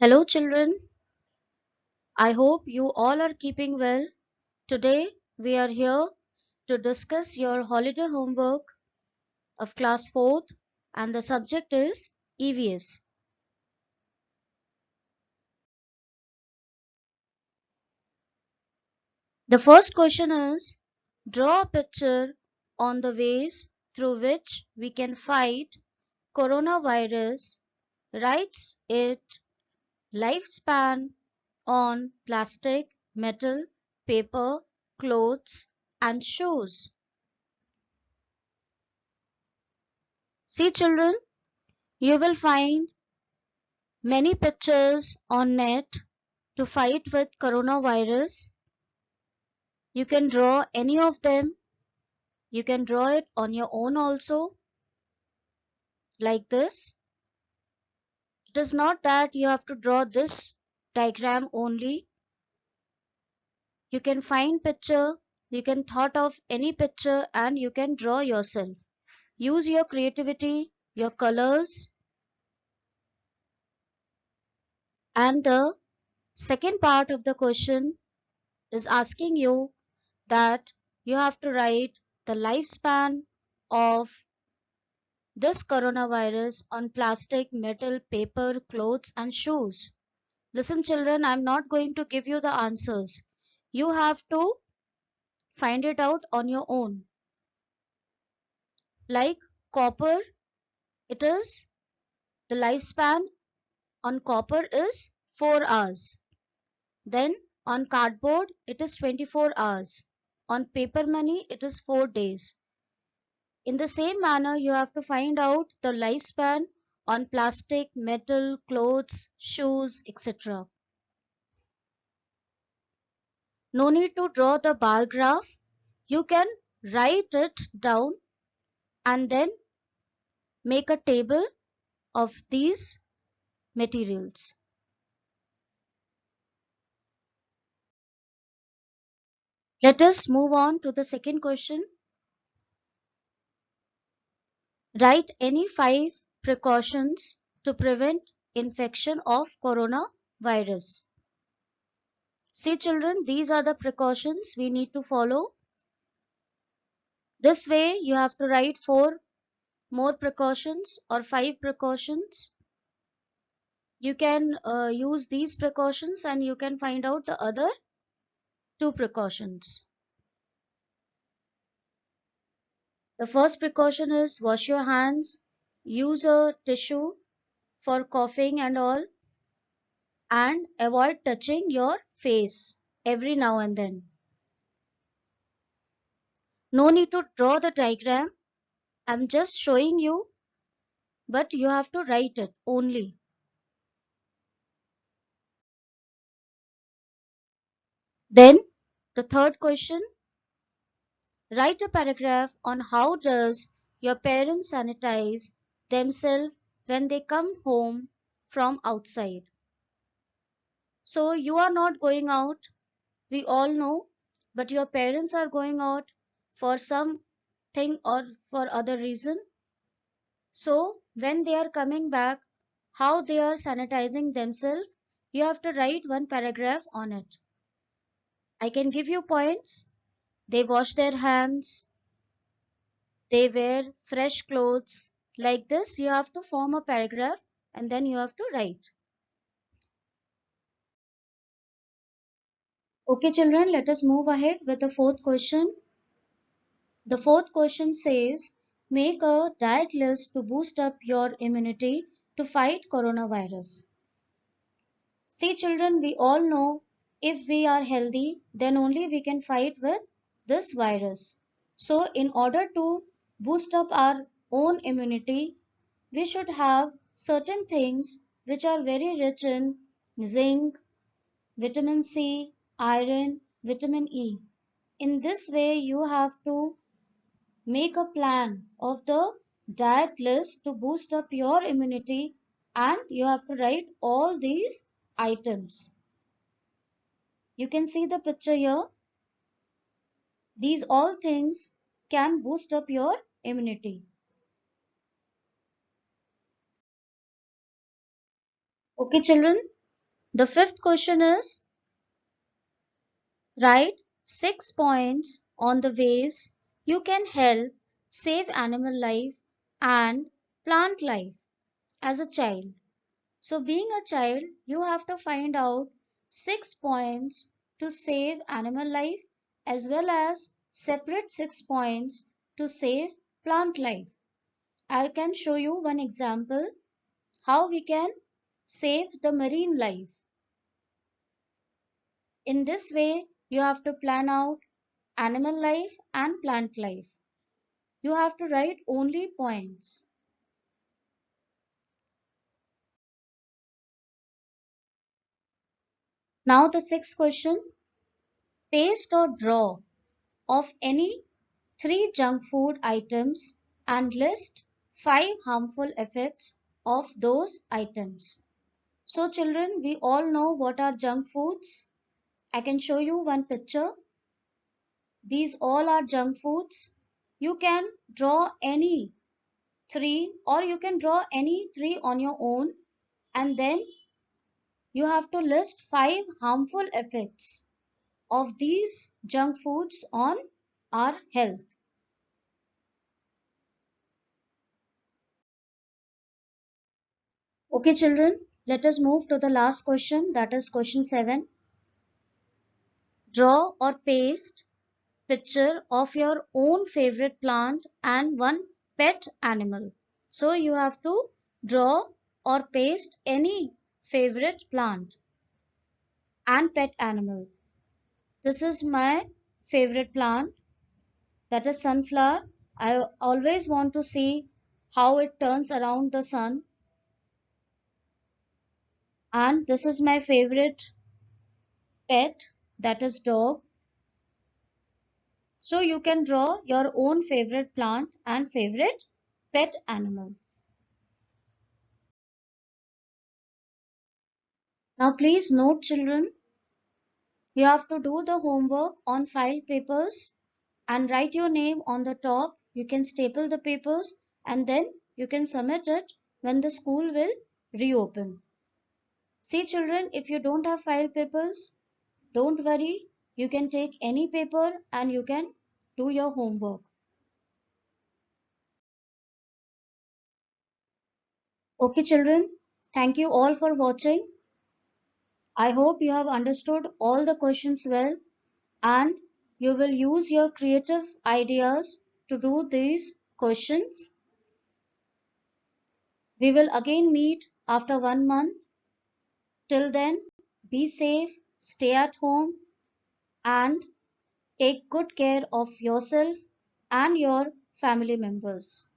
Hello, children. I hope you all are keeping well. Today, we are here to discuss your holiday homework of class 4th, and the subject is EVS. The first question is, draw a picture on the ways through which we can fight coronavirus. Writes it lifespan on plastic, metal, paper, clothes, and shoes. See, children, you will find many pictures on net to fight with coronavirus. You can draw any of them. You can draw it on your own also, like this. It is not that you have to draw this diagram only. You can find picture, you can thought of any picture and you can draw yourself. Use your creativity, your colors. And the second part of the question is asking you that you have to write the lifespan of this coronavirus on plastic, metal, paper, clothes, and shoes. Listen, children, I'm not going to give you the answers. You have to find it out on your own. Like copper, it is the lifespan on copper is 4 hours. Then on cardboard, it is 24 hours. On paper money, it is 4 days. In the same manner, you have to find out the lifespan on plastic, metal, clothes, shoes, etc. No need to draw the bar graph. You can write it down and then make a table of these materials. Let us move on to the second question. Write any 5 precautions to prevent infection of coronavirus. See, children, these are the precautions we need to follow. This way, you have to write 4 more precautions or 5 precautions. You can use these precautions and you can find out the other 2 precautions. The first precaution is wash your hands, use a tissue for coughing and all, and avoid touching your face every now and then. No need to draw the diagram. I'm just showing you, but you have to write it only. Then the third question, write a paragraph on how does your parents sanitize themselves when they come home from outside. So you are not going out, we all know, but your parents are going out for something or for other reason. So when they are coming back, how they are sanitizing themselves, you have to write one paragraph on it. I can give you points. They wash their hands, they wear fresh clothes. Like this, you have to form a paragraph and then you have to write. Okay, children, let us move ahead with the fourth question. The fourth question says, make a diet list to boost up your immunity to fight coronavirus. See, children, we all know if we are healthy, then only we can fight with this virus. So, in order to boost up our own immunity, we should have certain things which are very rich in zinc, vitamin C, iron, vitamin E. In this way, you have to make a plan of the diet list to boost up your immunity and you have to write all these items. You can see the picture here. These all things can boost up your immunity. Okay, children. The fifth question is write 6 points on the ways you can help save animal life and plant life as a child. So, being a child, you have to find out 6 points to save animal life as well as separate 6 points to save plant life. I can show you one example how we can save the marine life. In this way, you have to plan out animal life and plant life. You have to write only points. Now, the sixth question, paste or draw of any three junk food items and list five harmful effects of those items. So, children, we all know what are junk foods. I can show you one picture. These all are junk foods. You can draw any three, or you can draw any three on your own, and then you have to list five harmful effects of these junk foods on our health. Okay, children, let us move to the last question, that is question 7. Draw or paste picture of your own favorite plant and one pet animal. So you have to draw or paste any favorite plant and pet animal. This is my favorite plant, that is sunflower. I always want to see how it turns around the sun. And this is my favorite pet, that is dog. So you can draw your own favorite plant and favorite pet animal. Now please note, children, you have to do the homework on file papers and write your name on the top. You can staple the papers and then you can submit it when the school will reopen. See, children, if you don't have file papers, don't worry. You can take any paper and you can do your homework. Okay, children, thank you all for watching. I hope you have understood all the questions well and you will use your creative ideas to do these questions. We will again meet after 1 month. Till then, be safe, stay at home, and take good care of yourself and your family members.